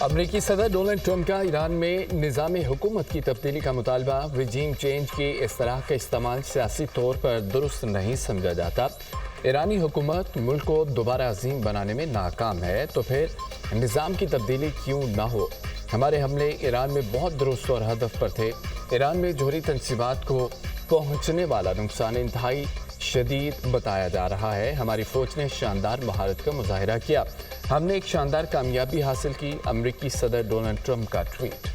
امریکی صدر Donald Trump کا ایران میں نظام حکومت کی تبدیلی کا مطالبہ رجیم چینج کی اصطلاح کا استعمال سیاسی طور پر درست نہیں سمجھا جاتا۔ ایرانی حکومت ملک کو دوبارہ عظیم بنانے میں ناکام ہے تو پھر نظام کی تبدیلی کیوں نہ ہو؟ ہمارے حملے ایران میں بہت درست اور ہدف پر تھے۔ ایران میں جوہری تنصیبات کو پہنچنے والا نقصان انتہائی شدید بتایا جا رہا ہے۔ ہماری فوج نے شاندار مہارت کا مظاہرہ کیا، ہم نے ایک شاندار کامیابی حاصل کی۔ امریکی صدر ڈونلڈ ٹرمپ کا ٹویٹ۔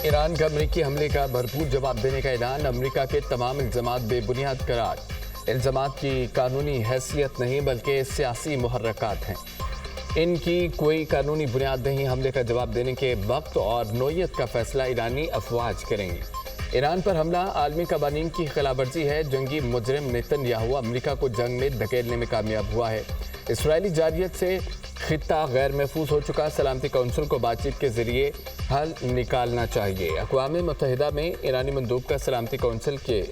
ایران کا امریکی حملے کا بھرپور جواب دینے کا اعلان۔ امریکہ کے تمام الزامات بے بنیاد قرار۔ الزامات کی قانونی حیثیت نہیں بلکہ سیاسی محرکات ہیں، ان کی کوئی قانونی بنیاد نہیں۔ حملے کا جواب دینے کے وقت اور نوعیت کا فیصلہ ایرانی افواج کریں گی۔ ایران پر حملہ عالمی قوانین کی خلاف ورزی ہے۔ جنگی مجرم نیتن یاہو امریکہ کو جنگ میں دھکیلنے میں کامیاب ہوا ہے۔ اسرائیلی جارحیت سے خطہ غیر محفوظ ہو چکا۔ سلامتی کونسل کو بات چیت کے ذریعے حل نکالنا چاہیے۔ اقوام متحدہ میں ایرانی مندوب کا سلامتی کونسل کے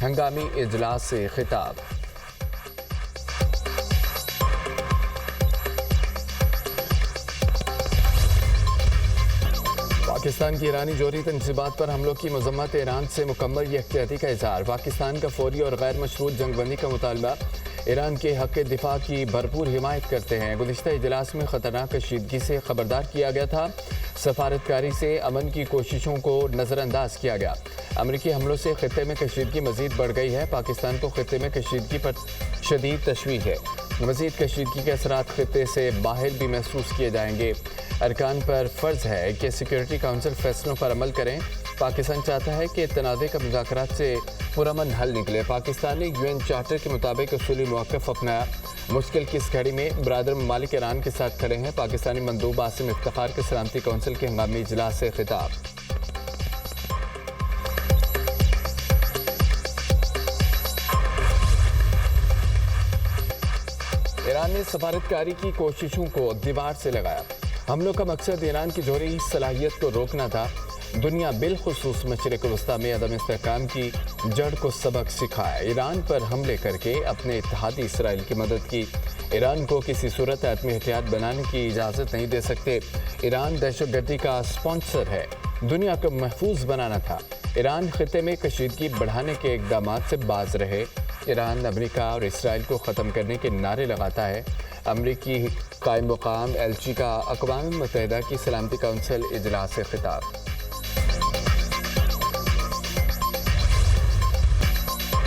ہنگامی اجلاس سے خطاب۔ پاکستان کی ایرانی جوہری تنصیبات پر حملوں کی مذمت۔ ایران سے مکمل یکجہتی کا اظہار۔ پاکستان کا فوری اور غیر مشروط جنگ بندی کا مطالبہ۔ ایران کے حق دفاع کی بھرپور حمایت کرتے ہیں۔ گزشتہ اجلاس میں خطرناک کشیدگی سے خبردار کیا گیا تھا۔ سفارتکاری سے امن کی کوششوں کو نظر انداز کیا گیا۔ امریکی حملوں سے خطے میں کشیدگی مزید بڑھ گئی ہے۔ پاکستان کو خطے میں کشیدگی پر شدید تشویش ہے۔ مزید کشیدگی کے اثرات خطے سے باہر بھی محسوس کیے جائیں گے۔ ارکان پر فرض ہے کہ سیکورٹی کونسل فیصلوں پر عمل کریں۔ پاکستان چاہتا ہے کہ تنازع کا مذاکرات سے پرامن حل نکلے۔ پاکستان نے UN چارٹر کے مطابق اصولی موقف اپنایا۔ مشکل کی اس گھڑی میں برادر ممالک ایران کے ساتھ کھڑے ہیں۔ پاکستانی مندوب عاصم افتخار کے سلامتی کونسل کے ہنگامی اجلاس سے خطاب۔ ایران نے سفارتکاری کی کوششوں کو دیوار سے لگایا۔ حملوں کا مقصد ایران کی جوہری صلاحیت کو روکنا تھا۔ دنیا بالخصوص مشرق وسطیٰ میں عدم استحکام کی جڑ کو سبق سکھایا۔ ایران پر حملے کر کے اپنے اتحادی اسرائیل کی مدد کی۔ ایران کو کسی صورت ایٹمی ہتھیار بنانے کی اجازت نہیں دے سکتے۔ ایران دہشت گردی کا اسپانسر ہے۔ دنیا کو محفوظ بنانا تھا۔ ایران خطے میں کشیدگی بڑھانے کے اقدامات سے باز رہے۔ ایران امریکہ اور اسرائیل کو ختم کرنے کے نعرے لگاتا ہے۔ امریکی قائم مقام ایلچی کا اقوام متحدہ کی سلامتی کونسل اجلاس سے خطاب۔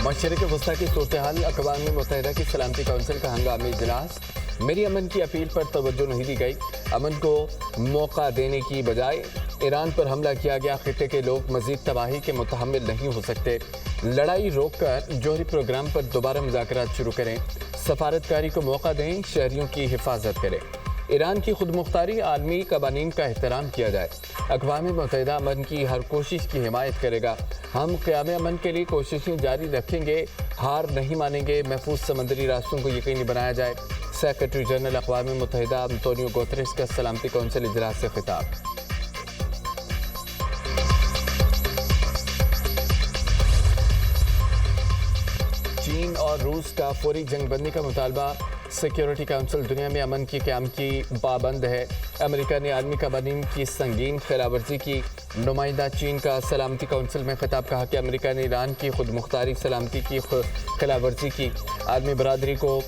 مشرق وسطیٰ کی صورتحال۔ اقوام متحدہ کی سلامتی کونسل کا ہنگامی اجلاس۔ میری امن کی اپیل پر توجہ نہیں دی گئی۔ امن کو موقع دینے کی بجائے ایران پر حملہ کیا گیا۔ خطے کے لوگ مزید تباہی کے متحمل نہیں ہو سکتے۔ لڑائی روک کر جوہری پروگرام پر دوبارہ مذاکرات شروع کریں۔ سفارتکاری کو موقع دیں، شہریوں کی حفاظت کریں۔ ایران کی خود مختاری، عالمی قوانین کا احترام کیا جائے۔ اقوام متحدہ امن کی ہر کوشش کی حمایت کرے گا۔ ہم قیام امن کے لیے کوششیں جاری رکھیں گے، ہار نہیں مانیں گے۔ محفوظ سمندری راستوں کو یقینی بنایا جائے۔ سیکرٹری جنرل اقوام متحدہ انطونیو گوتریس کا سلامتی کونسل اجلاس سے خطاب۔ چین اور روس کا فوری جنگ بندی کا مطالبہ۔ سیکیورٹی کونسل دنیا میں امن کی قیام کی پابند ہے۔ امریکہ نے عالمی قوانین کی سنگین خلاف ورزی کی۔ نمائندہ چین کا سلامتی کونسل میں خطاب۔ کہا کہ امریکہ نے ایران کی خود مختاری سلامتی کی خلاف ورزی کی۔ عالمی برادری کو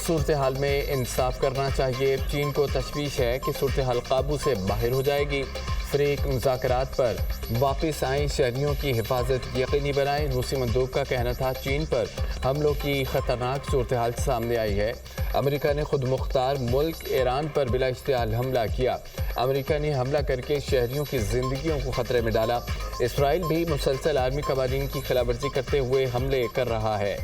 صورتحال میں انصاف کرنا چاہیے۔ چین کو تشویش ہے کہ صورتحال قابو سے باہر ہو جائے گی۔ فریق مذاکرات پر واپس آئیں، شہریوں کی حفاظت یقینی بنائیں۔ روسی مندوب کا کہنا تھا چین پر حملوں کی خطرناک صورتحال سامنے آئی ہے۔ امریکہ نے خود مختار ملک ایران پر بلا اشتعال حملہ کیا۔ امریکہ نے حملہ کر کے شہریوں کی زندگیوں کو خطرے میں ڈالا۔ اسرائیل بھی مسلسل عالمی قوانین کی خلاف ورزی کرتے ہوئے حملے کر رہا ہے۔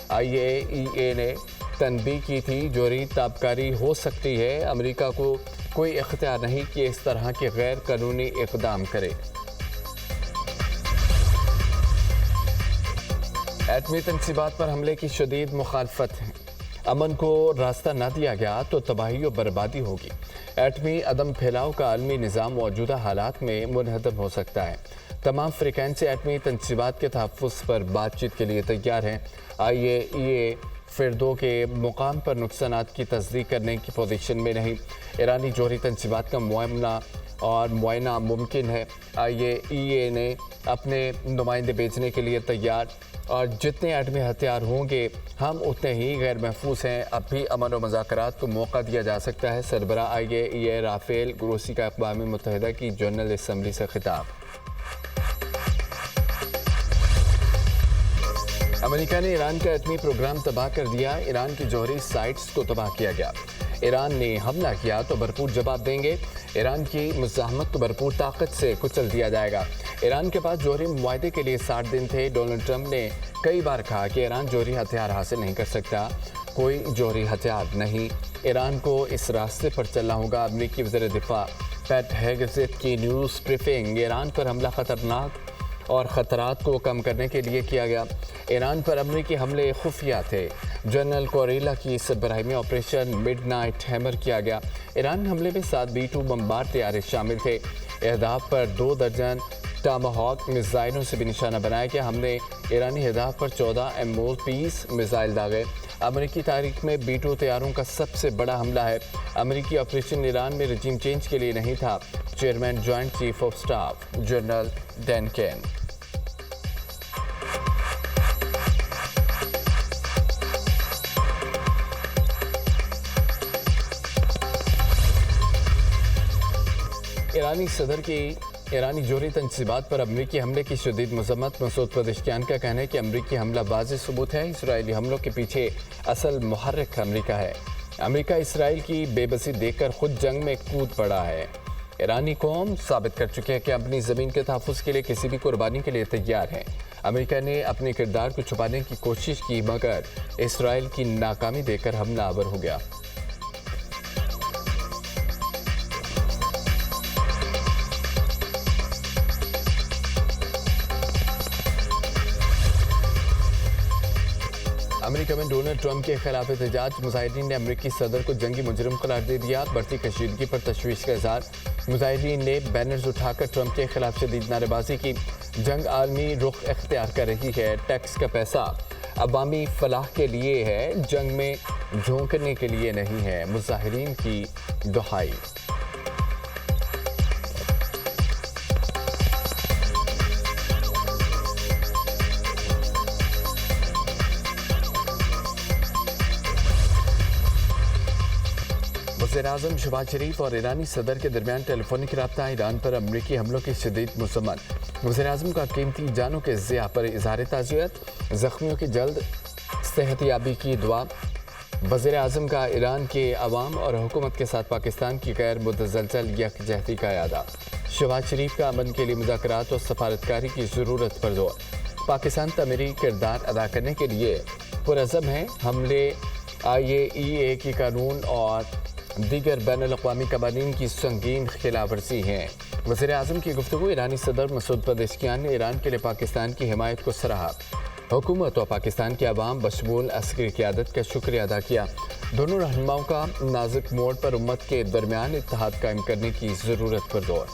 IAEA نے تنبیہ کی تھی جوہری تابکاری ہو سکتی ہے۔ امریکہ کو کوئی اختیار نہیں کہ اس طرح کے غیر قانونی اقدام کرے۔ ایٹمی تنصیبات پر حملے کی شدید مخالفت ہے۔ امن کو راستہ نہ دیا گیا تو تباہی و بربادی ہوگی۔ ایٹمی عدم پھیلاؤ کا عالمی نظام موجودہ حالات میں منہدم ہو سکتا ہے۔ تمام فریقین سے ایٹمی تنصیبات کے تحفظ پر بات چیت کے لیے تیار ہیں۔ IAEA फिरदो के मुकाम पर नुकसानात की तस्दीक करने की पोजीशन में नहीं। ईरानी जौहरी तनसीबात का मुआयना मुमकिन है। IAEA ने अपने नुमाइंदे भेजने के लिए तैयार, और जितने एटमी हथियार होंगे हम उतने ही गैर महफूज हैं। अब भी अमन व मुज़ाकरात को मौका दिया जा सकता है। सरबरा IAEA राफेल ग्रोसी का अक़वाम मुत्तहिदा की जनरल असम्बली से खिताब। अमेरिका ने ईरान का एटमी प्रोग्राम तबाह कर दिया। ईरान की जौहरी साइट्स को तबाह किया गया। ईरान ने हमला किया तो भरपूर जवाब देंगे। ईरान की मुज़ाहमत को भरपूर ताकत से कुचल दिया जाएगा। ईरान के पास जौहरी मुआहदे के लिए 60 दिन थे। डोनाल्ड ट्रंप ने कई बार कहा कि ईरान जौहरी हथियार हासिल नहीं कर सकता। कोई जौहरी हथियार नहीं। ईरान को इस रास्ते पर चलना होगा। अमेरिकी वज़ीर दिफा पैट हेगसेथ की न्यूज़ ब्रीफिंग। ईरान पर हमला खतरनाक और ख़तरात को कम करने के लिए किया गया। ईरान पर अमेरिकी हमले खुफिया थे। जनरल कोरेला की सरबराही में ऑपरेशन मिडनाइट हैमर किया गया। ईरान हमले में 7 B-2 बमबार तैयारे शामिल थे। अहदाफ पर 2 दर्जन टामाहॉक मिसाइलों से भी निशाना बनाया गया। हमने ईरानी अहदाफ पर 14 MOPs मिसाइल दागे। अमेरिकी तारीख में B-2 तैयारों का सबसे बड़ा हमला है। अमेरिकी ऑपरेशन ईरान में रजीम चेंज के लिए नहीं था। Chairman joint chief of staff general Dan Caine. ईरानी सदर की ईरानी जौहरी तनसीबात पर अमरीकी हमले की शदीद मजम्मत। मसूद पज़ेश्कियान का कहना है कि अमरीकी हमला वाज़ेह सबूत है। इसराइली हमलों के पीछे असल मुहर्रिक अमरीका है। अमरीका इसराइल की बेबसी देखकर खुद जंग में कूद पड़ा है। ईरानी कौम साबित कर चुके हैं कि अपनी ज़मीन के तहफ़्फ़ुज़ के लिए किसी भी कुर्बानी के लिए तैयार है। अमरीका ने अपने किरदार को छुपाने की कोशिश की, मगर इसराइल की नाकामी देखकर हमला आवर हो गया। अमेरिका में डोनाल्ड ट्रंप के खिलाफ एहतजाज। मुजाहिदीन ने अमेरिकी सदर को जंगी मुजरिम करार दे दिया। बढ़ती कशीदगी पर तशवीश का इज़हार। मुजाहिदीन ने बैनर्स उठाकर ट्रंप के खिलाफ शदीद नारेबाजी की। जंग आलमी रुख इख्तियार कर रही है। टैक्स का पैसा अवामी फलाह के लिए है, जंग में झोंकने के लिए नहीं है। मुजाहिदीन की दुहाई। वज़ीर-ए-आज़म शहबाज शरीफ और ईरानी सदर के दरमियान टेलीफोनिक रब्ता। ईरान पर अमरीकी हमलों की शदीद मज़म्मत। वज़ीर-ए-आज़म का कीमती जानों के ज़िया पर इज़हार ताज़ियत। ज़ख्मियों की जल्द सेहतयाबी की दुआ। वज़ीर-ए-आज़म का ईरान के अवाम और हुकूमत के साथ पाकिस्तान की गैर मुतज़लज़ल यकजहती का यादा। शहबाज शरीफ का अमन के लिए मुज़ाकरात और सफारतकारी की ज़रूरत पर जोर। पाकिस्तान तमीरी किरदार अदा करने के लिए पुरअज़म है। हमले IAEA की कानून और दीगर बैनुल-अक़वामी कवानीन की संगीन खिलाफवर्जी हैं। वज़ीर-ए-आज़म की गुफ्तगू। ईरानी सदर मसूद पज़ेश्कियान ने ईरान के लिए पाकिस्तान की हिमायत को सराहा। हुकूमत और पाकिस्तान के अवाम बशमूल अस्करी क़यादत का शुक्रिया अदा किया। दोनों रहनुमाओं का नाजुक मोड़ पर उम्मत के दरमियान इत्तेहाद कायम करने की ज़रूरत पर जोर।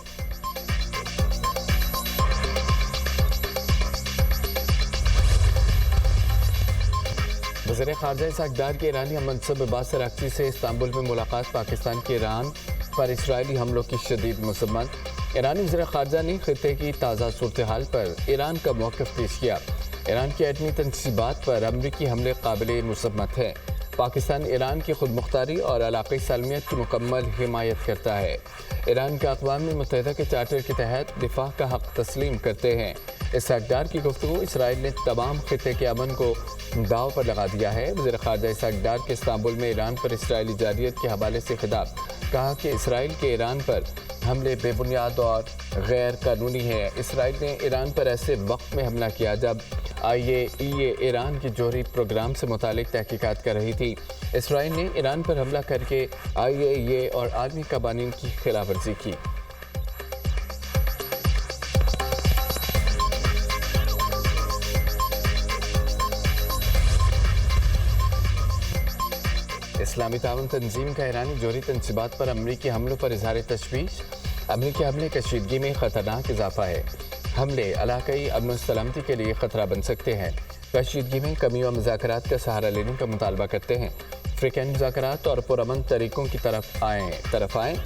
वज़ीर ख़ारजा इस्हाक़ डार के ईरानी मनसब अब्बास अराग़ची से इस्तांबुल में मुलाकात। पाकिस्तान के ईरान पर इसराइली हमलों की शदीद मज़म्मत। ईरानी वज़ीर ख़ारजा ने ख़ित्ते की ताज़ा सूरत हाल पर ईरान का मौक़िफ़ पेश किया। ईरान की एटमी तनसीबात पर अमरीकी हमले काबिल मज़म्मत है। पाकिस्तान ईरान की खुद मुख्तारी और इलाक़ाई सालमियत की मुकम्मल हिमायत करता है। ईरान का अक़वाम मुत्तहिदा के चार्टर के तहत दिफा का हक़ तस्लीम करते हैं। इस्हाक़ डार की गुफ्तगू। इसराइल ने तमाम खित्ते के अमन को दाव पर लगा दिया है। वज़ीर ख़ारजा इस्हाक़ डार के इस्तांबुल में ईरान पर इसराइली जारियत के हवाले से खिताब। कहा कि इसराइल के ईरान पर हमले बेबुनियाद और गैर कानूनी है। इसराइल ने ईरान पर ऐसे वक्त में हमला किया जब IAEA ईरान के जौहरी प्रोग्राम से मुतालिक तहकीकात कर रही थी। इसराइल ने ईरान पर हमला करके IAEA और आलमी कवानीन की खिलाफवर्जी की। इस्लामी ताउन तंजीम का ईरानी जौहरी तनसीबात पर अमरीकी हमलों पर इज़हार तशवीश। अमरीकी हमले कशीदगी में ख़तरनाक इजाफा है। हमले इलाक़ाई अमन सलामती के लिए ख़तरा बन सकते हैं। कशीदगी में कमी और मुज़ाकरात का सहारा लेने का मुतालबा करते हैं। अफ्रीकन मुज़ाकरात और पुरअमन तरीकों की तरफ आएँ।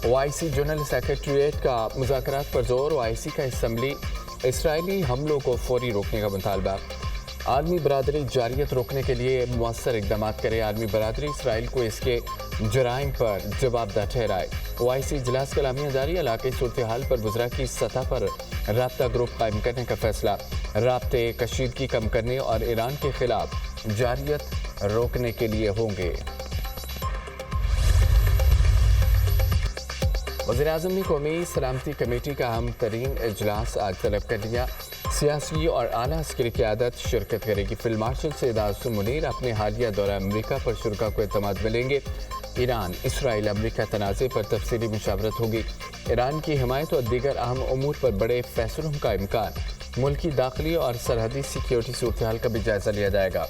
OIC जनरल सेक्रेटरीट का मुज़ाकरात पर जोर। OIC का असम्बली इसराइली हमलों को फौरी रोकने का मुतालबा। आलमी बरादरी जारियत रोकने के लिए मुअस्सर इक़दाम करे। आलमी बरादरी इसराइल को इसके जराइम पर जवाबदा ठहराए। OIC इजलास कलामिया जारी। इलाक़ाई सूरत हाल पर वज़रा की सतह पर राब्ता ग्रुप कायम करने का फैसला। राब्ते कशीदगी कम करने और ईरान के खिलाफ जारियत रोकने के लिए होंगे। वज़ीर-ए-आज़म ने कौमी सलामती कमेटी का अहम तरीन इजलास आज तलब कर लिया। सियासी और आला अस्करी क़यादत शिरकत करेगी। फील्ड मार्शल सैयद आसिम मुनीर अपने हालिया दौरा अमरीका पर शुरा को एतमाद मिलेंगे। ईरान इसराइल अमरीका तनाज़े पर तफसीली मुशावरत होगी। ईरान की हिमायत और दीगर अहम उमूर पर बड़े फैसलों का इम्कान। मुल्की दाखिली और सरहदी सिक्योरिटी सूरत हाल का भी जायजा लिया जाएगा।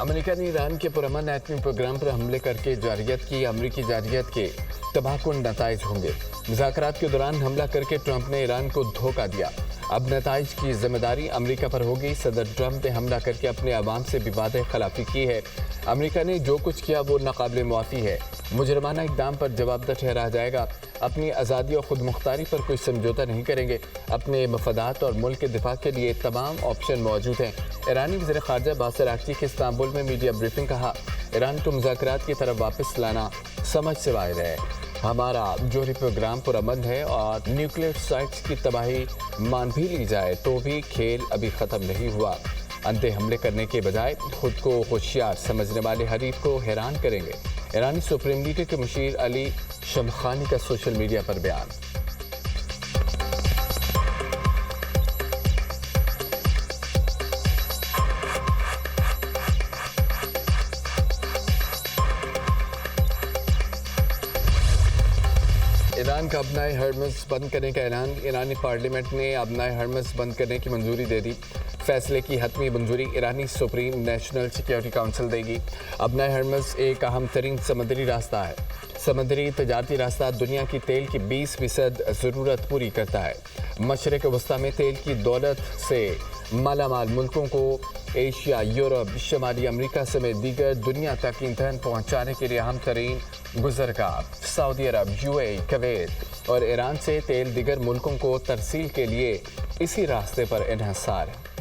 अमेरिका ने ईरान के पुरअमन एटमी प्रोग्राम पर हमले करके जारियत की। अमरीकी जारियत के तबाहकुन नताइज होंगे। मुज़ाकरात के दौरान हमला करके ट्रंप ने ईरान को धोखा दिया। अब नताइज की जिम्मेदारी अमरीका पर होगी। सदर ट्रंप ने हमला करके अपने अवाम से भी वादे खिलाफी की है। अमरीका ने जो कुछ किया वो नाकाबिले मुआफ़ी है। मुजरमाना इक़दाम पर जवाबदा ठहरा जाएगा। अपनी आज़ादी और खुद मुख्तारी पर कोई समझौता नहीं करेंगे। अपने मफादात और मुल्क के दिफा के लिए तमाम ऑप्शन मौजूद हैं। ईरानी वज़ीर ख़ारजा बासिर आक़ची के इस्तांबुल में मीडिया ब्रीफिंग। कहा, ईरान को मुज़ाकरात की तरफ वापस लाना समझ से बाहर है। हमारा जोहरी प्रोग्राम पुरअमन है और न्यूक्लियर साइट्स की तबाही मान भी ली जाए तो भी खेल अभी ख़त्म नहीं हुआ। अंधे हमले करने के बजाय खुद को होशियार समझने वाले हरीफ को हैरान करेंगे। ईरानी सुप्रीम लीडर के मुशीर अली शमखानी का सोशल मीडिया पर बयान। ईरान का अपनाए हर्मस बंद करने का ऐलान। ईरानी पार्लियामेंट ने अपनाए हर्मस बंद करने की मंजूरी दे दी। फैसले की हतमी मंजूरी ईरानी सुप्रीम नेशनल सिक्योरिटी काउंसिल देगी। अपनाए हर्मस एक अहम तरीन समुद्री रास्ता है। समुद्री तजारती रास्ता दुनिया की तेल की 20% ज़रूरत पूरी करता है। मशरिक़ वस्ता में तेल की दौलत से मालामाल मुल्कों को एशिया, यूरोप, शमाली अमरीका समेत दीगर दुनिया तक ईंधन पहुँचाने के लिए अहम तरीन गुज़रगाह सऊदी अरब, UAE, कुवैत और ईरान से तेल दीगर मुल्कों को तरसील के लिए इसी रास्ते पर इन्हसार है।